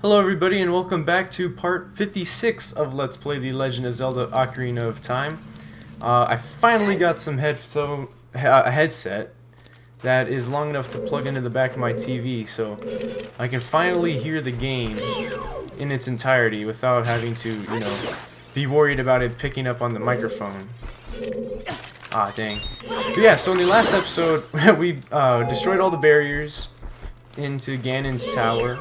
Hello everybody and welcome back to part 56 of Let's Play The Legend of Zelda Ocarina of Time. I finally got some a headset that is long enough to plug into the back of my TV, so I can finally hear the game in its entirety without having to, be worried about it picking up on the microphone. Ah, dang. But yeah, so in the last episode, we destroyed all the barriers into Ganon's tower.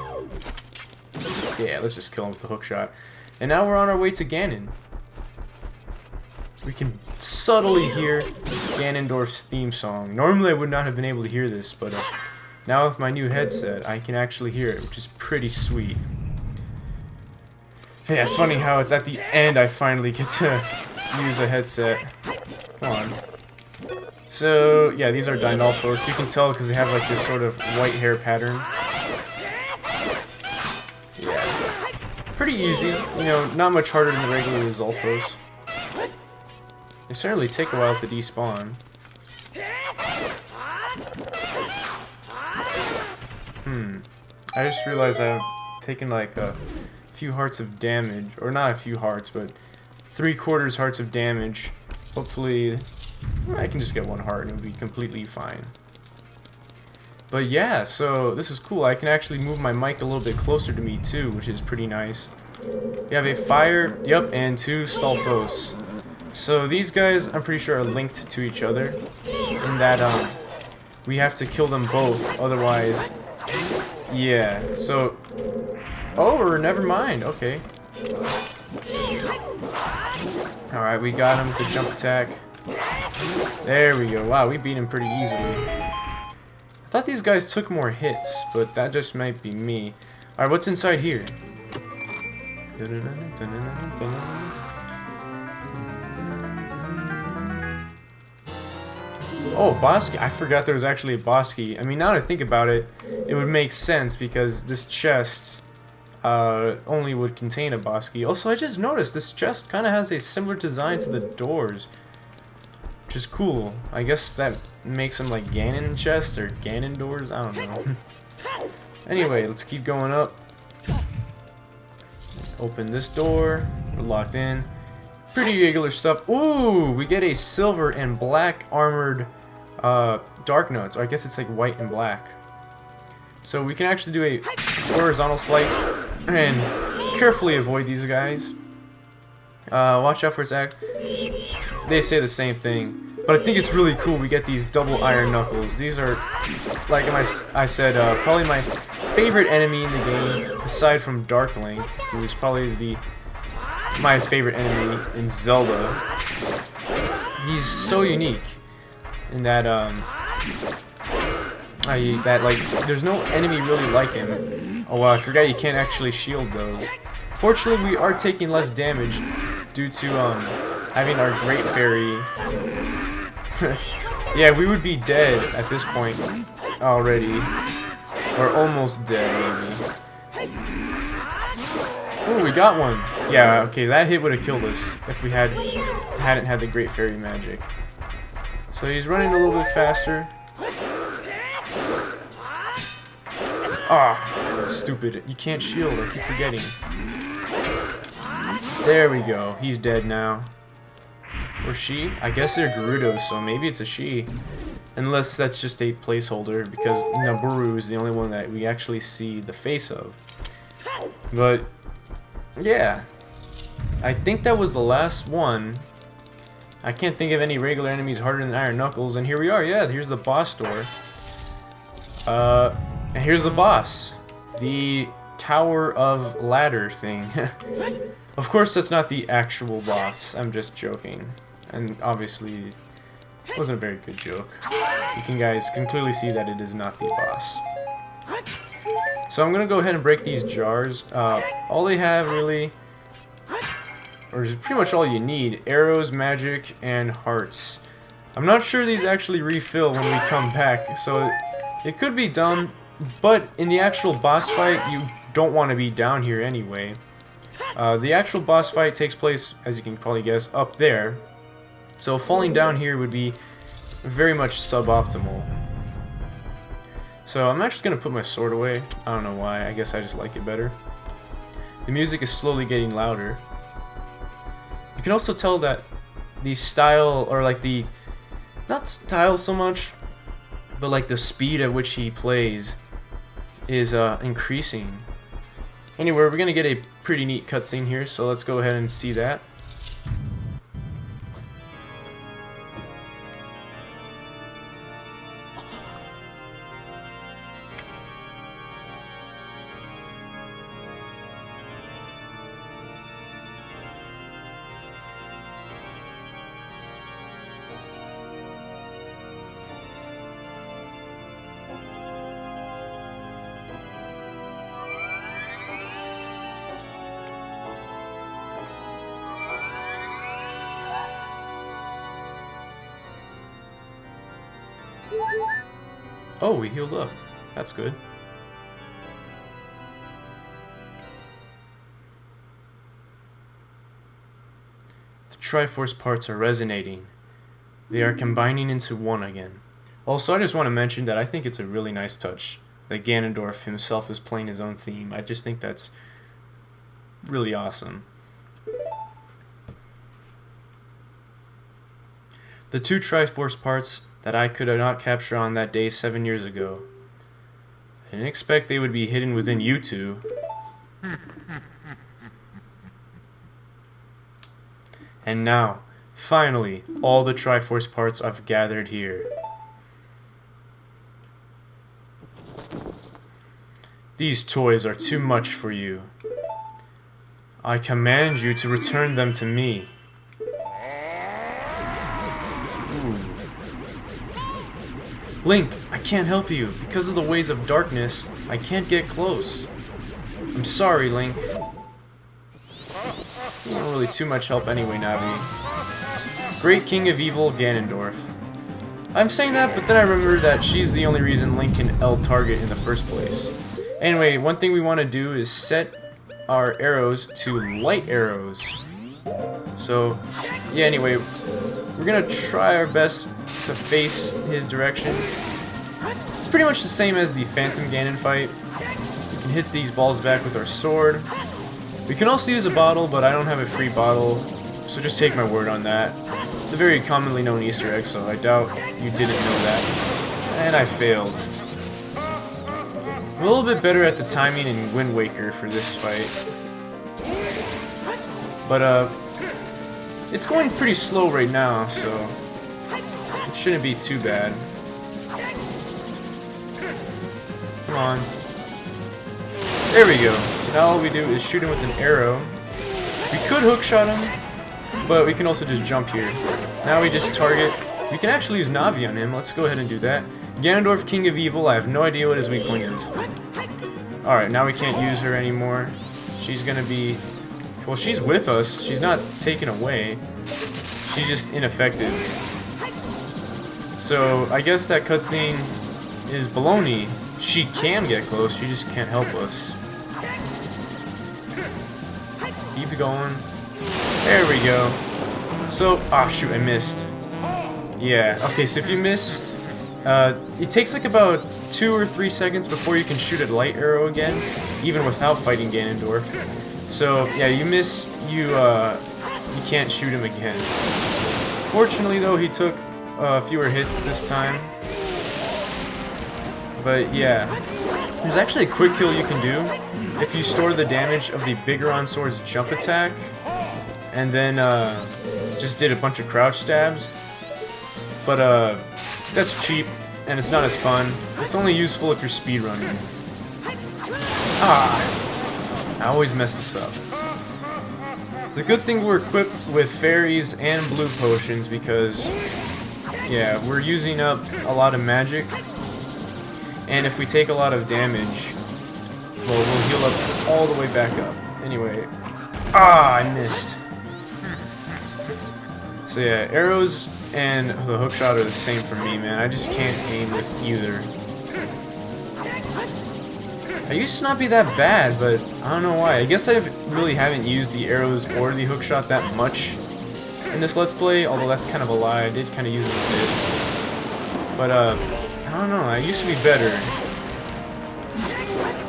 Yeah, let's just kill him with the hook shot. And now we're on our way to Ganon. We can subtly hear Ganondorf's theme song. Normally I would not have been able to hear this, but now with my new headset, I can actually hear it, which is pretty sweet. Yeah, it's funny how it's at the end I finally get to use a headset. Come on. So, yeah, these are Dinolfos. You can tell because they have like this sort of white hair pattern. Pretty easy, not much harder than the regular Zulfos. They certainly take a while to despawn. I just realized I've taken like a few hearts of damage, or not a few hearts, but 3/4 hearts of damage. Hopefully, I can just get one heart and it'll be completely fine. But yeah, so this is cool. I can actually move my mic a little bit closer to me too, which is pretty nice. We have a fire, and 2 Stalfos. So these guys, I'm pretty sure, are linked to each other in that we have to kill them both, otherwise, yeah. So, or never mind. Okay. All right, we got him with the jump attack. There we go. Wow, we beat him pretty easily. I thought these guys took more hits, but that just might be me. Alright, what's inside here? Oh, boss key. I forgot there was actually a boss key. I mean, now that I think about it, it would make sense because this chest only would contain a boss key. Also, I just noticed this chest kind of has a similar design to the doors, which is cool. I guess that makes them like Ganon chests or Ganon doors. I don't know. Anyway, let's keep going up. Open this door. We're locked in. Pretty regular stuff. Ooh, we get a silver and black armored dark notes. Or I guess it's like white and black. So we can actually do a horizontal slice and carefully avoid these guys. Watch out for its act. They say the same thing. But I think it's really cool we get these double iron knuckles. These are, like I said, probably my favorite enemy in the game, aside from Dark Link, who's probably my favorite enemy in Zelda. He's so unique in that, there's no enemy really like him. Oh wow, I forgot you can't actually shield those. Fortunately, we are taking less damage due to, having our Great Fairy. Yeah, we would be dead at this point already. Or almost dead, maybe. Oh, we got one. Yeah, okay, that hit would have killed us if we hadn't had the Great Fairy magic. So he's running a little bit faster. Ah, stupid. You can't shield, I keep forgetting. There we go. He's dead now. Or she? I guess they're Gerudos, so maybe it's a she. Unless that's just a placeholder, because Nabooru is the only one that we actually see the face of. But, yeah. I think that was the last one. I can't think of any regular enemies harder than Iron Knuckles, and here we are, yeah, here's the boss door. And here's the boss. The Tower of Ladder thing. Of course, that's not the actual boss. I'm just joking. And obviously, it wasn't a very good joke. You guys can clearly see that it is not the boss. So I'm going to go ahead and break these jars. All they have, really, or is pretty much all you need, arrows, magic, and hearts. I'm not sure these actually refill when we come back, so it could be dumb, but in the actual boss fight, you don't want to be down here anyway. The actual boss fight takes place, as you can probably guess, up there. So falling down here would be very much suboptimal. So I'm actually going to put my sword away. I don't know why. I guess I just like it better. The music is slowly getting louder. You can also tell that the style, or like the, not style so much, but like the speed at which he plays is increasing. Anyway, we're gonna get a pretty neat cutscene here, so let's go ahead and see that. Oh, we healed up. That's good. The Triforce parts are resonating. They are combining into one again. Also, I just want to mention that I think it's a really nice touch that Ganondorf himself is playing his own theme. I just think that's really awesome. The two Triforce parts that I could not capture on that day 7 years ago. I didn't expect they would be hidden within you two. And now, finally, all the Triforce parts I've gathered here. These toys are too much for you. I command you to return them to me. Link, I can't help you. Because of the ways of darkness, I can't get close. I'm sorry, Link. Not really too much help anyway, Navi. Great King of Evil, Ganondorf. I'm saying that, but then I remember that she's the only reason Link can L-target in the first place. Anyway, one thing we want to do is set our arrows to light arrows. So, yeah, anyway, we're gonna try our best to face his direction. It's pretty much the same as the Phantom Ganon fight. We can hit these balls back with our sword. We can also use a bottle, but I don't have a free bottle, so just take my word on that. It's a very commonly known Easter egg, so I doubt you didn't know that. And I failed. I'm a little bit better at the timing in Wind Waker for this fight. But, it's going pretty slow right now, so it shouldn't be too bad. Come on. There we go. So now all we do is shoot him with an arrow. We could hookshot him, but we can also just jump here. Now we just target. We can actually use Navi on him. Let's go ahead and do that. Ganondorf, King of Evil. I have no idea what his weak point is. Alright, now we can't use her anymore. She's gonna be... Well, she's with us. She's not taken away. She's just ineffective. So, I guess that cutscene is baloney. She can get close, she just can't help us. Keep going. There we go. So, ah, shoot, I missed. Yeah, okay, so if you miss, it takes like about 2 or 3 seconds before you can shoot a light arrow again, even without fighting Ganondorf. So, yeah, you miss, you can't shoot him again. Fortunately, though, he took fewer hits this time. But, yeah. There's actually a quick kill you can do if you store the damage of the Bigoron Sword's jump attack, and then, just did a bunch of crouch stabs. But, that's cheap, and it's not as fun. It's only useful if you're speedrunning. Ah! I always mess this up. It's a good thing we're equipped with fairies and blue potions because, yeah, we're using up a lot of magic, and if we take a lot of damage, well, we'll heal up all the way back up. Anyway, I missed. So yeah, arrows and the hookshot are the same for me, man. I just can't aim with either. I used to not be that bad, but I don't know why. I guess I really haven't used the arrows or the hookshot that much in this Let's Play, although that's kind of a lie. I did kind of use them a bit. But, I don't know. I used to be better.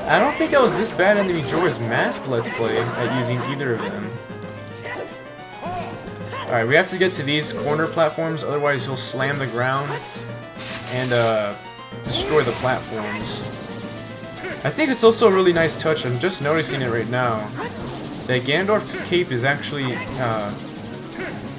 I don't think I was this bad in the Majora's Mask Let's Play at using either of them. Alright, we have to get to these corner platforms, otherwise he'll slam the ground and destroy the platforms. I think it's also a really nice touch, I'm just noticing it right now, that Ganondorf's cape is actually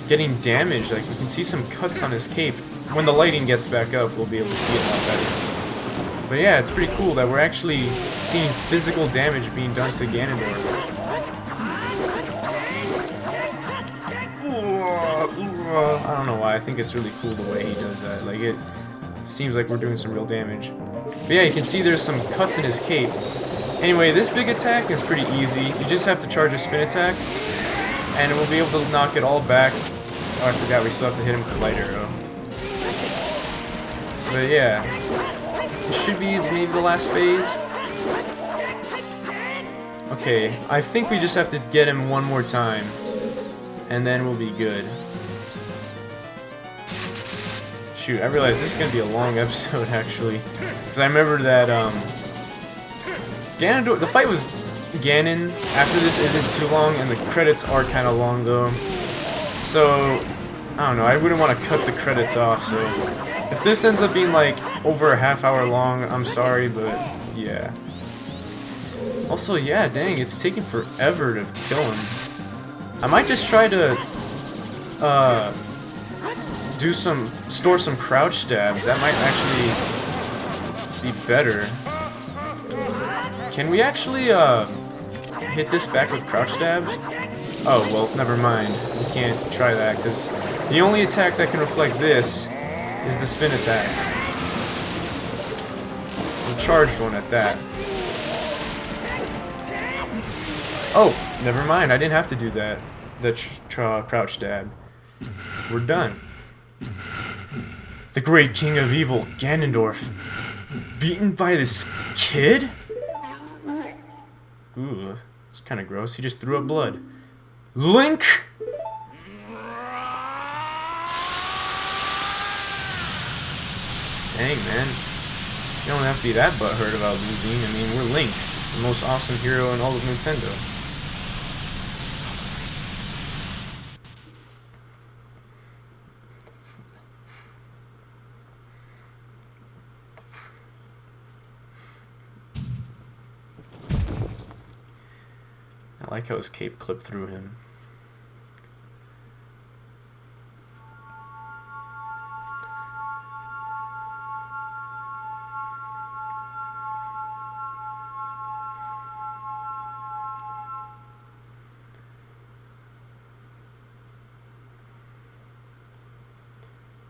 getting damaged. Like, we can see some cuts on his cape. When the lighting gets back up, we'll be able to see it a lot better. But yeah, it's pretty cool that we're actually seeing physical damage being done to Ganondorf. I don't know why, I think it's really cool the way he does that. Like, it seems like we're doing some real damage. But yeah, you can see there's some cuts in his cape. Anyway, this big attack is pretty easy. You just have to charge a spin attack, and we'll be able to knock it all back. Oh, I forgot we still have to hit him with the light arrow. But yeah, it should be maybe the last phase. Okay, I think we just have to get him one more time, and then we'll be good. Shoot, I realized this is going to be a long episode, actually. Because I remember that, Ganondorf, the fight with Ganon after this isn't too long, and the credits are kind of long, though. So, I don't know, I wouldn't want to cut the credits off, so... If this ends up being, like, over a half-hour long, I'm sorry, but, yeah. Also, yeah, dang, it's taking forever to kill him. I might just try to, store some crouch stabs. That might actually be better. Can we actually, hit this back with crouch stabs? Oh, well, never mind. We can't try that, because the only attack that can reflect this is the spin attack. A charged one at that. Oh, never mind. I didn't have to do that. The crouch stab. We're done. The great king of evil, Ganondorf, beaten by this kid? Ooh, it's kind of gross. He just threw up blood. Link! Dang, man. You don't have to be that butthurt about losing. I mean, we're Link, the most awesome hero in all of Nintendo. I like how his cape clipped through him.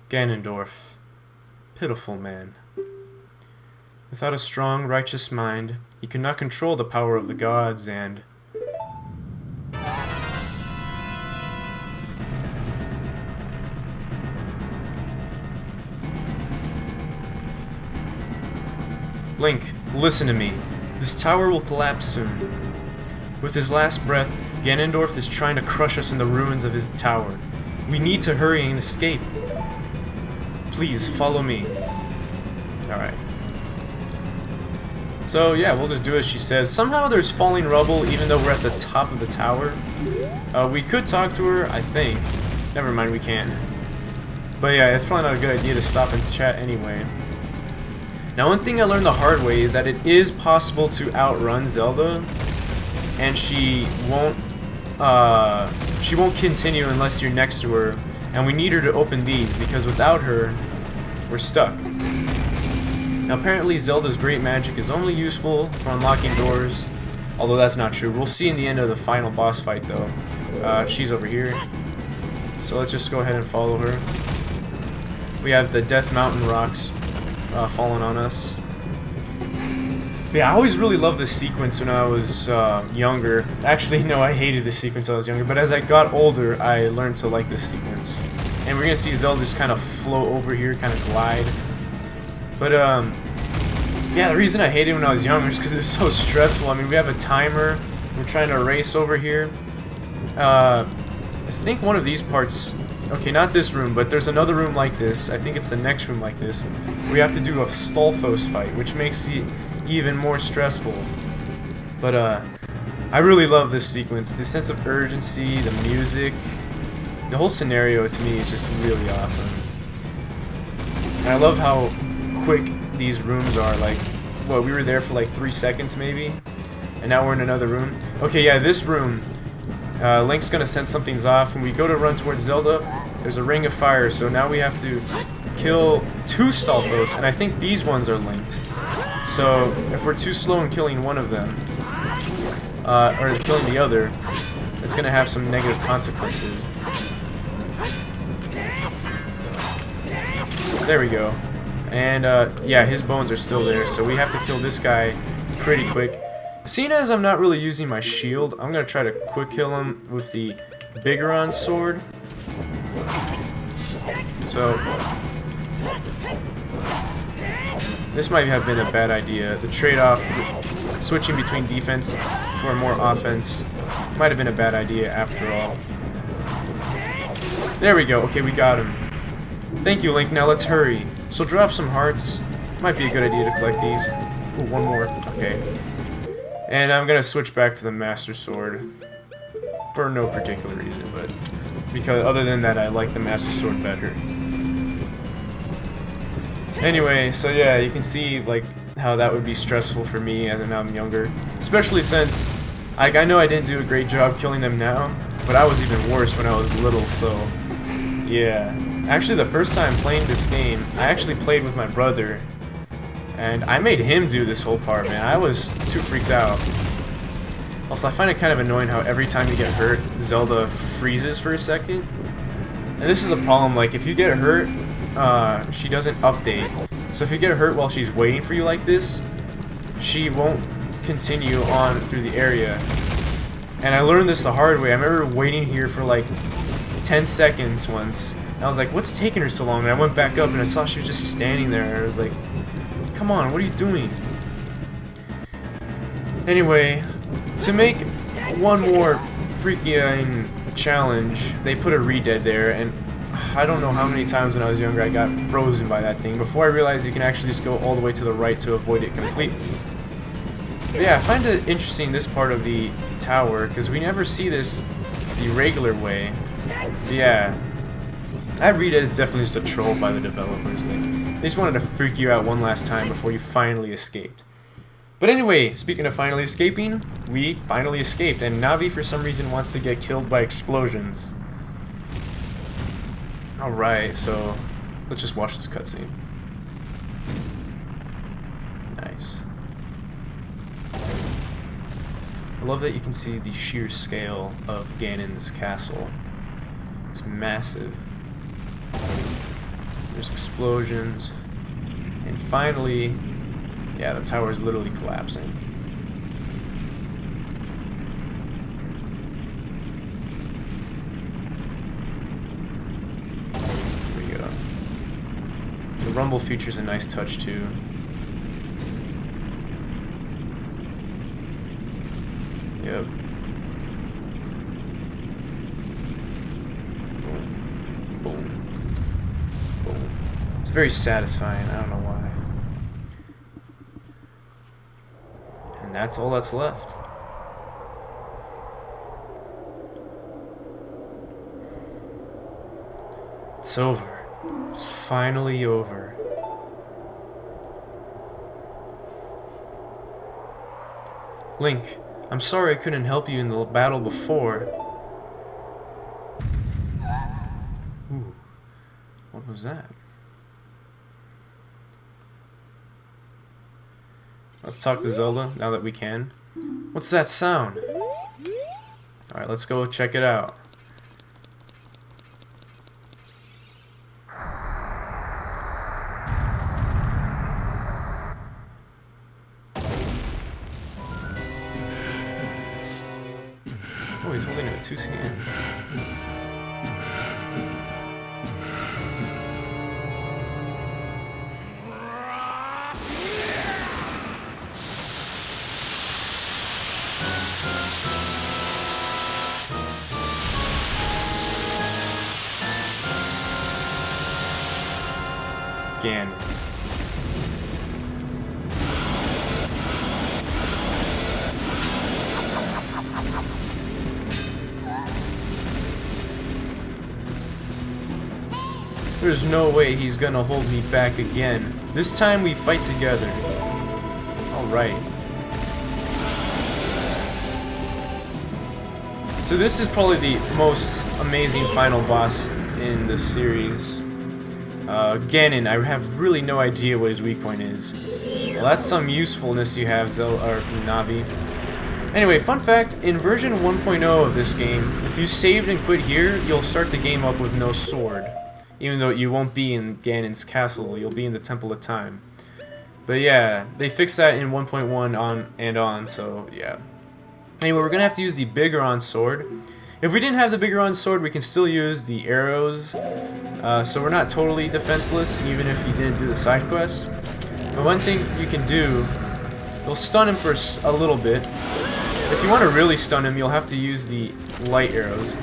Ganondorf, pitiful man. Without a strong, righteous mind, he could not control the power of the gods and... Link, listen to me. This tower will collapse soon. With his last breath, Ganondorf is trying to crush us in the ruins of his tower. We need to hurry and escape. Please, follow me. Alright. So, yeah, we'll just do as she says. Somehow there's falling rubble even though we're at the top of the tower. We could talk to her, I think. Never mind, we can't. But yeah, it's probably not a good idea to stop and chat anyway. Now, one thing I learned the hard way is that it is possible to outrun Zelda, and she won't continue unless you're next to her, and we need her to open these, because without her, we're stuck. Now, apparently Zelda's great magic is only useful for unlocking doors, although that's not true. We'll see in the end of the final boss fight, though. She's over here, so let's just go ahead and follow her. We have the Death Mountain rocks falling on us. But yeah, I always really loved this sequence when I was younger. Actually, no, I hated this sequence when I was younger, but as I got older, I learned to like this sequence. And we're gonna see Zelda just kind of float over here, kind of glide. But, yeah, the reason I hated it when I was younger is because it was so stressful. I mean, we have a timer, we're trying to race over here. I think one of these parts... Okay, not this room, but there's another room like this. I think it's the next room like this. We have to do a Stolfos fight, which makes it even more stressful. But I really love this sequence. The sense of urgency, the music, the whole scenario to me is just really awesome. And I love how quick these rooms are. Like, what, we were there for like 3 seconds maybe, and now we're in another room. Okay, yeah, this room, Link's gonna send something's off. When we go to run towards Zelda, there's a ring of fire, so now we have to kill 2 Stalfos, and I think these ones are linked. So if we're too slow in killing one of them, or killing the other, it's gonna have some negative consequences. There we go. And yeah, his bones are still there, so we have to kill this guy pretty quick. Seeing as I'm not really using my shield, I'm gonna try to quick kill him with the Bigoron sword. So this might have been a bad idea. The trade-off, switching between defense for more offense, might have been a bad idea after all. There we go. Okay, we got him. Thank you, Link. Now let's hurry. So drop some hearts. Might be a good idea to collect these. Ooh, one more. Okay. And I'm gonna switch back to the Master Sword. For no particular reason, but because other than that, I like the Master Sword better. Anyway, so yeah, you can see like how that would be stressful for me as I'm younger. Especially since I know I didn't do a great job killing them now, but I was even worse when I was little, so yeah. Actually, the first time playing this game, I actually played with my brother, and I made him do this whole part, man. I was too freaked out. Also, I find it kind of annoying how every time you get hurt, Zelda freezes for a second. And this is a problem, like, if you get hurt, she doesn't update. So if you get hurt while she's waiting for you like this, she won't continue on through the area. And I learned this the hard way. I remember waiting here for like 10 seconds once. And I was like, what's taking her so long? And I went back up and I saw she was just standing there. And I was like, come on, what are you doing? Anyway, to make one more freaking challenge, they put a re-dead there, and I don't know how many times when I was younger I got frozen by that thing before I realized you can actually just go all the way to the right to avoid it completely. But yeah, I find it interesting, this part of the tower, because we never see this the regular way. But yeah, that re-dead is definitely just a troll by the developers. Like, they just wanted to freak you out one last time before you finally escaped. But anyway, speaking of finally escaping, we finally escaped, and Navi for some reason wants to get killed by explosions. Alright, so let's just watch this cutscene. Nice. I love that you can see the sheer scale of Ganon's castle. It's massive. There's explosions. And finally, yeah, the tower is literally collapsing. Here we go. The rumble features a nice touch too. Yep. Boom. Boom. Boom. It's very satisfying, I don't know why. And that's all that's left. It's over. It's finally over. Link, I'm sorry I couldn't help you in the battle before. Ooh, what was that? Let's talk to Zelda, now that we can. What's that sound? Alright, let's go check it out. Oh, he's holding it with 2 hands. Ganon. There's no way he's gonna hold me back again. This time we fight together. Alright. So this is probably the most amazing final boss in the series. Ganon, I have really no idea what his weak point is. Well, that's some usefulness you have, Zelda, or Navi. Anyway, fun fact, in version 1.0 of this game, if you saved and quit here, you'll start the game up with no sword. Even though you won't be in Ganon's castle, you'll be in the Temple of Time. But yeah, they fixed that in 1.1 on, so yeah. Anyway, we're gonna have to use the Bigoron sword. If we didn't have the Bigoron sword, we can still use the arrows. So we're not totally defenseless, even if you didn't do the side quest. But one thing you can do, you'll stun him for a little bit. If you want to really stun him, you'll have to use the light arrows.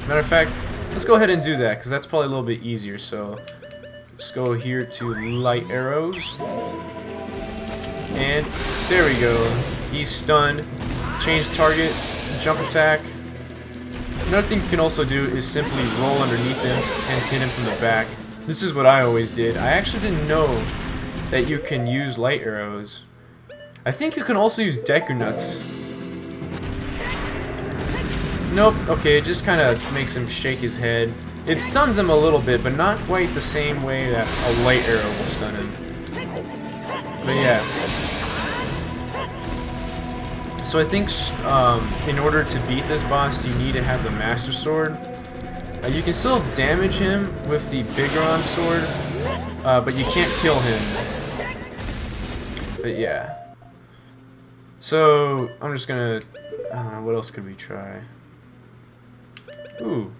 Matter of fact, let's go ahead and do that, because that's probably a little bit easier. So let's go here to light arrows. And there we go. He's stunned. Change target. Jump attack. Another thing you can also do is simply roll underneath him and hit him from the back. This is what I always did. I actually didn't know that you can use light arrows. I think you can also use Deku Nuts. Nope, okay, it just kind of makes him shake his head. It stuns him a little bit, but not quite the same way that a light arrow will stun him. But yeah. So I think in order to beat this boss, you need to have the Master Sword. You can still damage him with the Bigoron sword, but you can't kill him. But yeah. So I'm just gonna. What else could we try? Ooh,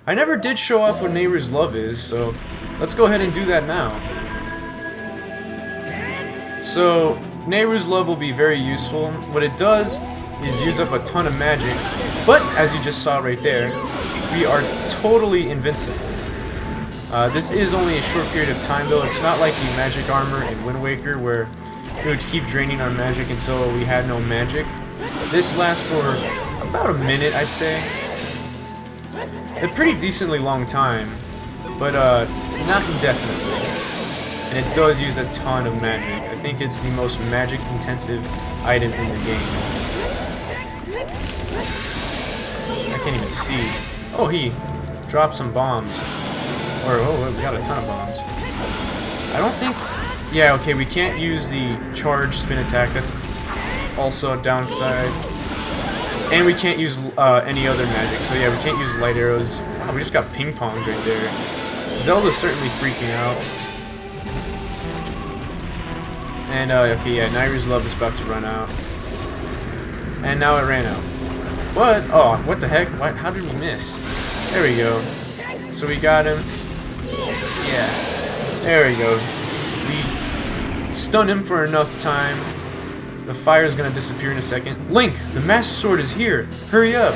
I never did show off what Neighbor's Love is, so let's go ahead and do that now. So Neighbor's Love will be very useful. What it does is use up a ton of magic, but as you just saw right there, we are totally invincible. This is only a short period of time though. It's not like the magic armor in Wind Waker where it would keep draining our magic until we had no magic. This lasts for about a minute, I'd say. A pretty decently long time, but not indefinitely. And it does use a ton of magic. I think it's the most magic intensive item in the game. I can't even see. Oh, he dropped some bombs. Or, oh, we got a ton of bombs. I don't think... Yeah, okay, we can't use the charge spin attack. That's also a downside. And we can't use any other magic. So yeah, we can't use light arrows. Oh, we just got ping-ponged right there. Zelda's certainly freaking out. And, okay, yeah, Nairu's Love is about to run out. And now it ran out. What? Oh, what the heck? What? How did we miss? There we go. So we got him. Yeah. There we go. We stun him for enough time. The fire is going to disappear in a second. Link, the Master Sword is here. Hurry up.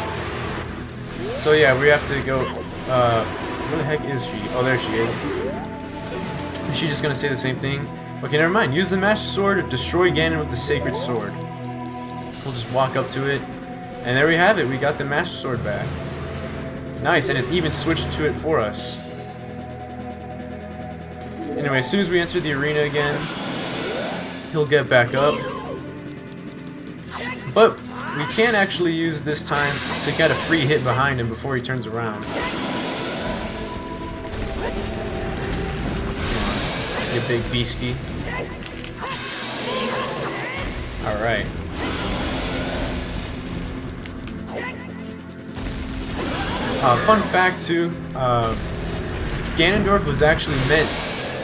So yeah, we have to go... where the heck is she? Oh, there she is. Is she just going to say the same thing? Okay, never mind. Use the Master Sword to destroy Ganon with the Sacred Sword. We'll just walk up to it. And there we have it. We got the Master Sword back. Nice, and it even switched to it for us. Anyway, as soon as we enter the arena again, he'll get back up. But we can actually use this time to get a free hit behind him before he turns around. You big beastie. Alright. Fun fact too, Ganondorf was actually meant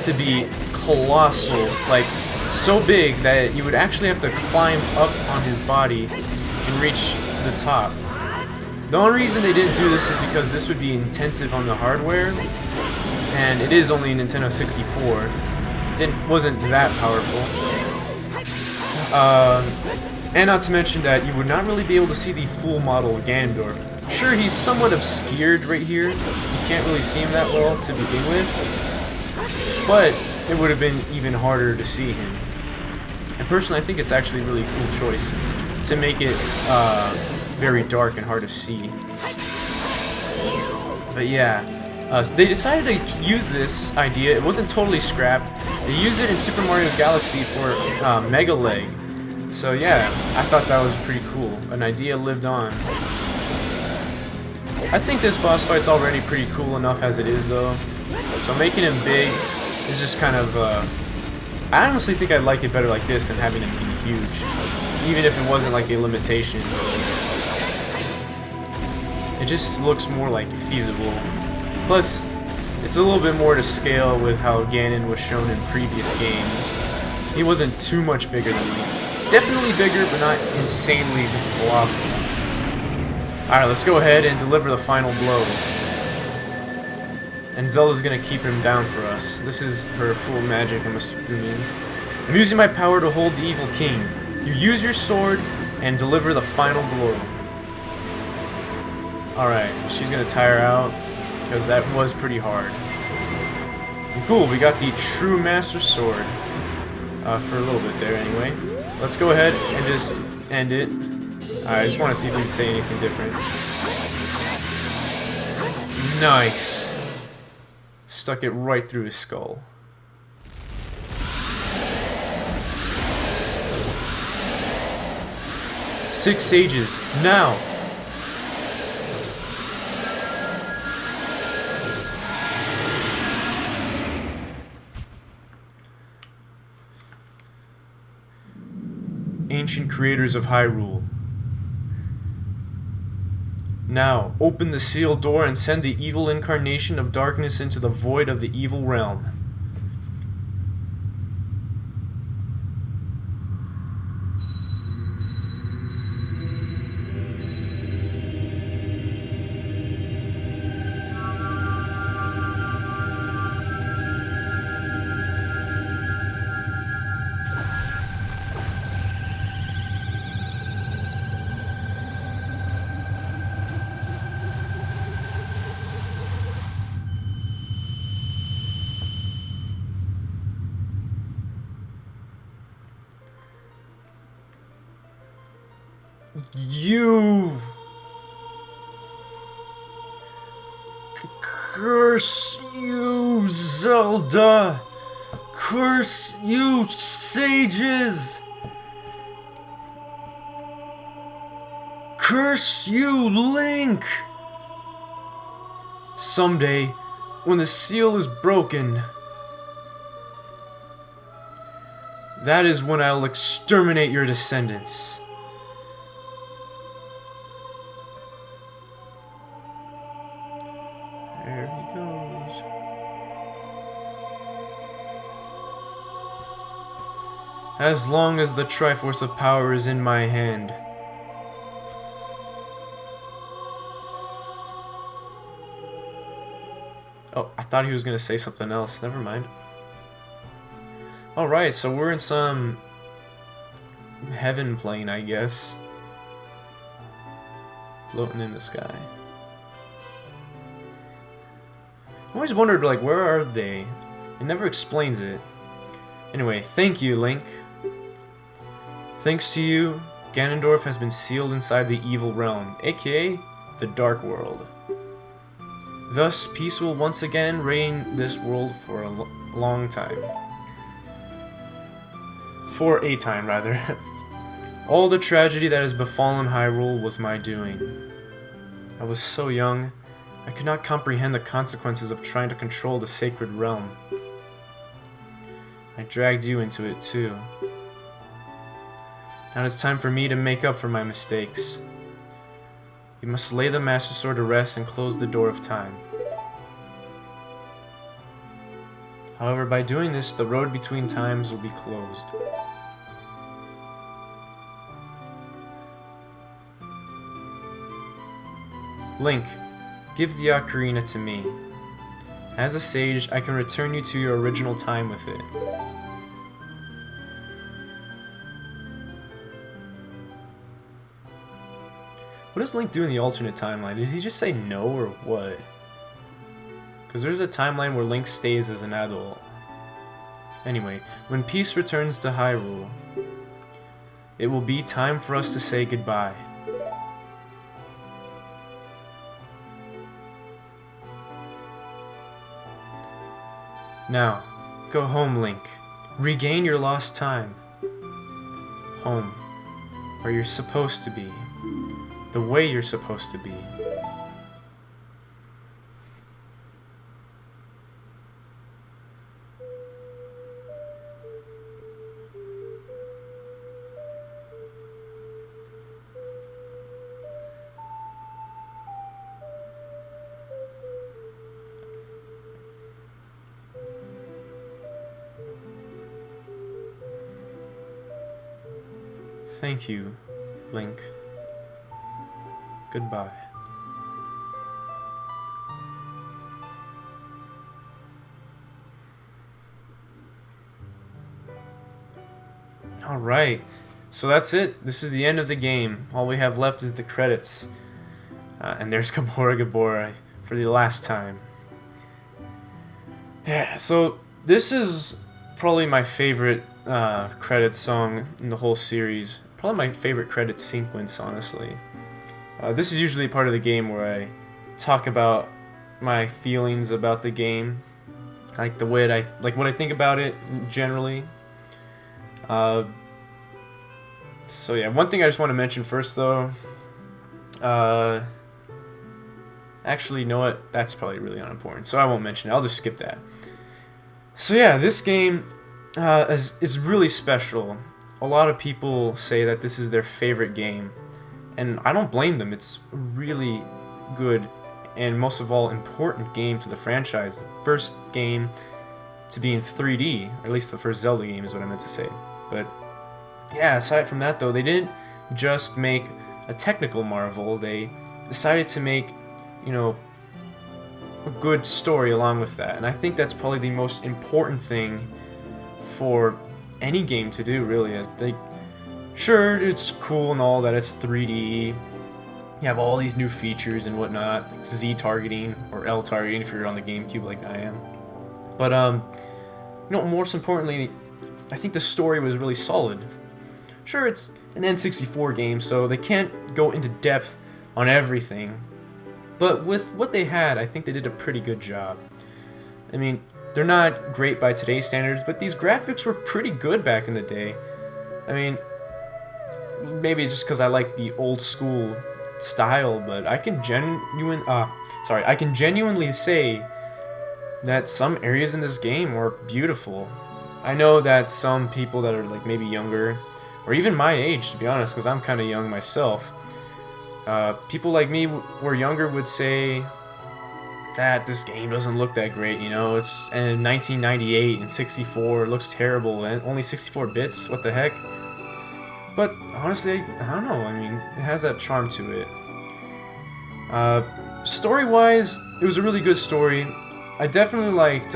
to be colossal, like so big that you would actually have to climb up on his body and reach the top. The only reason they didn't do this is because this would be intensive on the hardware, and it is only a Nintendo 64. It wasn't that powerful. And not to mention that you would not really be able to see the full model of Ganondorf. Sure, he's somewhat obscured right here. You can't really see him that well to begin with. But it would have been even harder to see him. And personally, I think it's actually a really cool choice to make it very dark and hard to see. But yeah, So they decided to use this idea. It wasn't totally scrapped. They used it in Super Mario Galaxy for Mega Leg. So yeah, I thought that was pretty cool. An idea lived on. I think this boss fight's already pretty cool enough as it is, though. So making him big is just kind of... I honestly think I'd like it better like this than having him be huge. Even if it wasn't like a limitation. It just looks more like feasible. Plus, it's a little bit more to scale with how Ganon was shown in previous games. He wasn't too much bigger than me. Definitely bigger, but not insanely colossal. Alright, let's go ahead and deliver the final blow. And Zelda's gonna keep him down for us. This is her full magic, I'm assuming. I'm using my power to hold the evil king. You use your sword and deliver the final blow. Alright, she's gonna tire out, because that was pretty hard. And cool, we got the true Master Sword. For a little bit there, anyway. Let's go ahead and just end it. I just want to see if we can say anything different. Nice! Stuck it right through his skull. Six sages, now! Ancient creators of Hyrule. Now, open the sealed door and send the evil incarnation of darkness into the void of the evil realm. You curse you, Zelda! Curse you, sages! Curse you, Link! Someday, when the seal is broken, that is when I'll exterminate your descendants. There he goes. As long as the Triforce of Power is in my hand. Oh, I thought he was going to say something else. Never mind. Alright, so we're in some heaven plane, I guess. Floating in the sky. I always wondered, like, where are they? It never explains it. Anyway, thank you, Link. Thanks to you, Ganondorf has been sealed inside the evil realm, aka the Dark World. Thus, peace will once again reign this world for a long time. For a time, rather. All the tragedy that has befallen Hyrule was my doing. I was so young, I could not comprehend the consequences of trying to control the sacred realm. I dragged you into it too. Now it's time for me to make up for my mistakes. You must lay the Master Sword to rest and close the door of time. However, by doing this, the road between times will be closed. Link, give the Ocarina to me. As a sage, I can return you to your original time with it. What does Link do in the alternate timeline? Did he just say no or what? Because there's a timeline where Link stays as an adult. Anyway, when peace returns to Hyrule, it will be time for us to say goodbye. Now, go home, Link. Regain your lost time. Home. Where you're supposed to be. The way you're supposed to be. Thank you, Link. Goodbye. Alright, so that's it. This is the end of the game. All we have left is the credits. And there's Gabora Gabora for the last time. Yeah, so this is probably my favorite credits song in the whole series. Probably my favorite credits sequence, honestly. This is usually part of the game where I talk about my feelings about the game, like the way what I think about it generally. So yeah, one thing I just want to mention first, though. Actually, you know what? That's probably really unimportant, so I won't mention it. I'll just skip that. So yeah, this game is really special. A lot of people say that this is their favorite game, and I don't blame them. It's a really good and most of all important game to the franchise. The first game to be in 3D, or at least the first Zelda game is what I meant to say. But yeah, aside from that though, they didn't just make a technical marvel. They decided to make, you know, a good story along with that. And I think that's probably the most important thing for any game to do, really. Sure, it's cool and all that it's 3D. You have all these new features and whatnot, like Z targeting or L targeting if you're on the GameCube like I am. But you know, most importantly, I think the story was really solid. Sure, it's an N64 game, so they can't go into depth on everything. But with what they had, I think they did a pretty good job. I mean, they're not great by today's standards, but these graphics were pretty good back in the day. I mean, maybe it's just because I like the old school style, but I can genuinely say that some areas in this game were beautiful. I know that some people that are like maybe younger, or even my age, to be honest, because I'm kind of young myself, people like me who are younger would say that this game doesn't look that great, you know, it's in 1998 and 64, it looks terrible, and only 64 bits, what the heck? But honestly, I don't know, I mean, it has that charm to it. Story-wise, it was a really good story. I definitely liked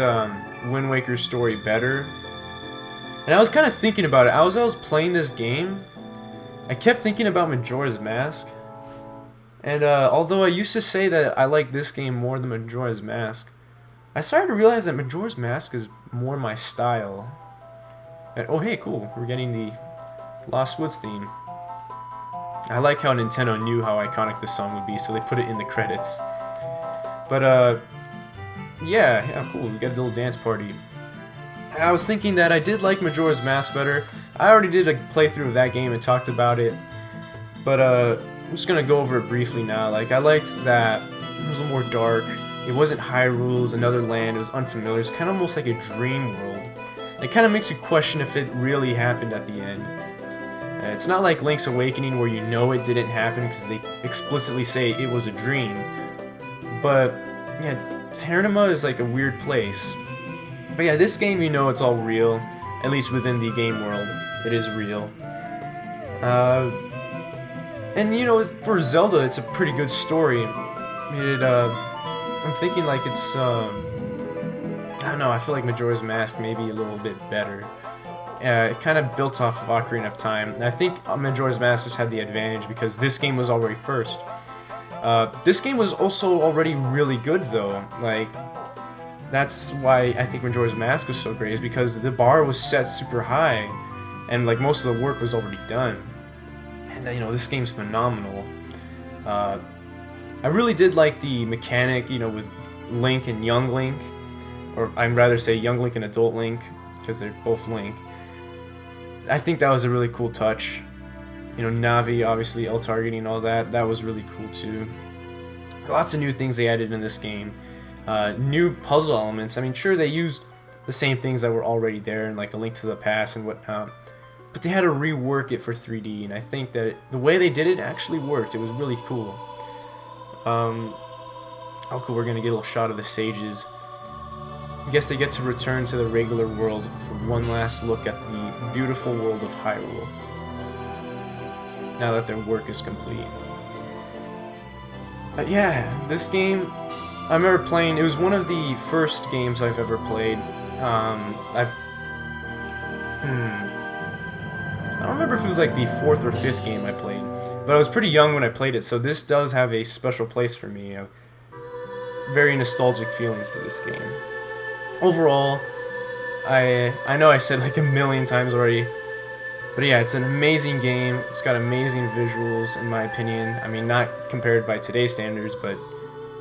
Wind Waker's story better. And I was kind of thinking about it. As I was playing this game, I kept thinking about Majora's Mask. And although I used to say that I like this game more than Majora's Mask, I started to realize that Majora's Mask is more my style. And, oh hey, cool, we're getting the Lost Woods theme. I like how Nintendo knew how iconic this song would be, so they put it in the credits. But yeah, cool, we got a little dance party. I was thinking that I did like Majora's Mask better. I already did a playthrough of that game and talked about it. But I'm just gonna go over it briefly now. Like, I liked that it was a little more dark. It wasn't Hyrule, it was another land, it was unfamiliar. It's kind of almost like a dream world. It kind of makes you question if it really happened at the end. It's not like Link's Awakening where you know it didn't happen because they explicitly say it was a dream. But yeah, Terranima is like a weird place. But yeah, this game, you know it's all real. At least within the game world, it is real. And you know, for Zelda, it's a pretty good story. I'm thinking like it's, I don't know, I feel like Majora's Mask may be a little bit better. It kind of built off of Ocarina of Time. And I think Majora's Mask just had the advantage because this game was already first. This game was also already really good though. Like, that's why I think Majora's Mask was so great, is because the bar was set super high, and like most of the work was already done. And you know, this game's phenomenal. I really did like the mechanic, you know, with Link and Young Link. or I'd rather say young Link and adult Link, because they're both Link. I think that was a really cool touch. You know, Navi, obviously, El targeting, all that. That was really cool too. Lots of new things they added in this game. New puzzle elements. I mean, sure, they used the same things that were already there, and like A Link to the Past and whatnot. But they had to rework it for 3D, and I think that the way they did it actually worked. It was really cool. Oh, cool, we're gonna get a little shot of the sages. I guess they get to return to the regular world for one last look at the beautiful world of Hyrule, now that their work is complete. But yeah, this game, I remember playing, it was one of the first games I've ever played. I don't remember if it was like the 4th or 5th game I played, but I was pretty young when I played it, so this does have a special place for me. Very nostalgic feelings to this game. Overall, I know I said like a million times already, but yeah, it's an amazing game. It's got amazing visuals, in my opinion. I mean, not compared by today's standards, but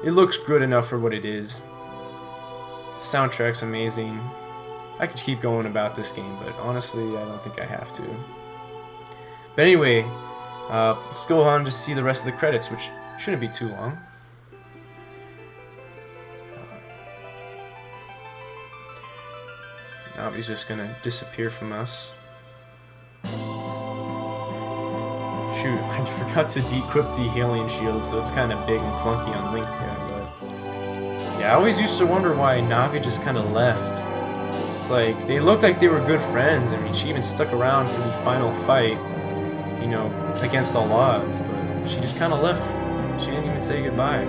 it looks good enough for what it is. Soundtrack's amazing. I could keep going about this game, but honestly, I don't think I have to. But anyway, let's go on to see the rest of the credits, which shouldn't be too long. Now he's just gonna disappear from us. Shoot, I forgot to de-equip the healing shield, so it's kind of big and clunky on Link there, but... Yeah, I always used to wonder why Navi just kind of left. It's like, they looked like they were good friends. I mean, she even stuck around for the final fight, you know, against all odds, but she just kind of left. She didn't even say goodbye.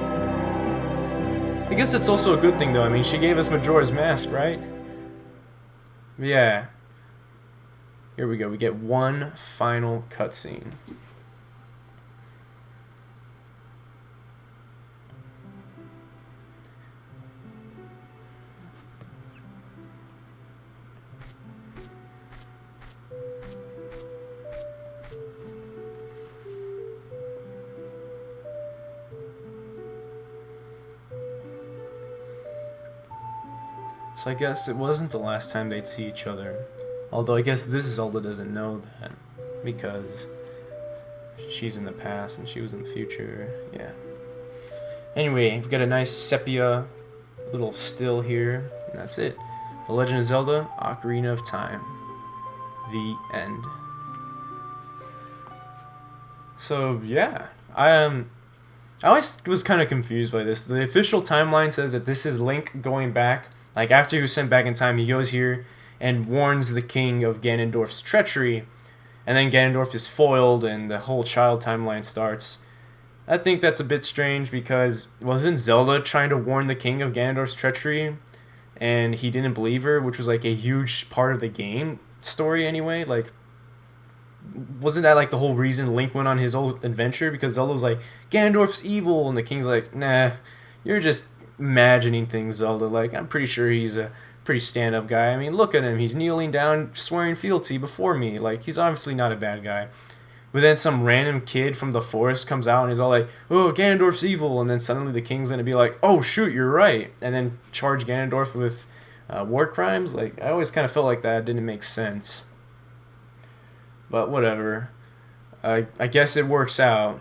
I guess it's also a good thing, though. I mean, she gave us Majora's Mask, right? Yeah. Here we go. We get one final cutscene. So I guess it wasn't the last time they'd see each other. Although I guess this Zelda doesn't know that, because she's in the past and she was in the future. Yeah. Anyway, we've got a nice sepia little still here, and that's it. The Legend of Zelda: Ocarina of Time. The end. So yeah, I always was kind of confused by this. The official timeline says that this is Link going back. Like, after he was sent back in time, he goes here and warns the king of Ganondorf's treachery, and then Ganondorf is foiled and the whole child timeline starts. I think that's a bit strange, because wasn't Zelda trying to warn the king of Ganondorf's treachery and he didn't believe her, which was like a huge part of the game story anyway? Like, wasn't that like the whole reason Link went on his old adventure? Because Zelda was like, Ganondorf's evil, and the king's like, nah, you're just imagining things, Zelda. Like, I'm pretty sure he's a pretty stand-up guy. I mean, look at him. He's kneeling down, swearing fealty before me. Like, he's obviously not a bad guy. But then some random kid from the forest comes out and is all like, oh, Ganondorf's evil. And then suddenly the king's going to be like, oh, shoot, you're right. And then charge Ganondorf with war crimes. Like, I always kind of felt like that didn't make sense. But whatever. I guess it works out.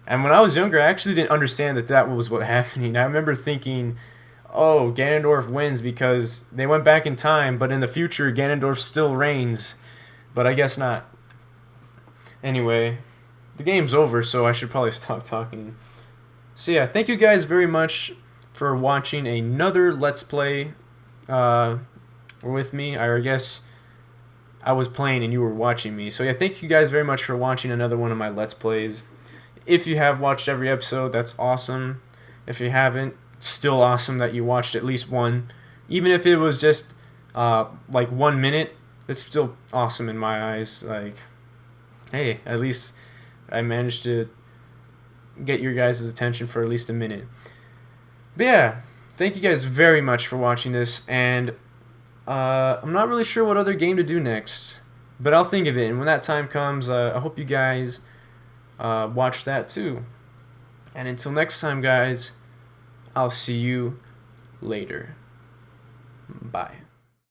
And when I was younger, I actually didn't understand that that was what happening. I remember thinking, oh, Ganondorf wins because they went back in time, but in the future, Ganondorf still reigns. But I guess not. Anyway, the game's over, so I should probably stop talking. So yeah, thank you guys very much for watching another Let's Play with me. I guess I was playing and you were watching me. So yeah, thank you guys very much for watching another one of my Let's Plays. If you have watched every episode, that's awesome. If you haven't, still awesome that you watched at least one. Even if it was just like 1 minute, it's still awesome in my eyes. Like, hey, at least I managed to get your guys' attention for at least a minute. But yeah, thank you guys very much for watching this, and I'm not really sure what other game to do next, but I'll think of it, and when that time comes, I hope you guys watch that too. And until next time, guys, I'll see you later. Bye.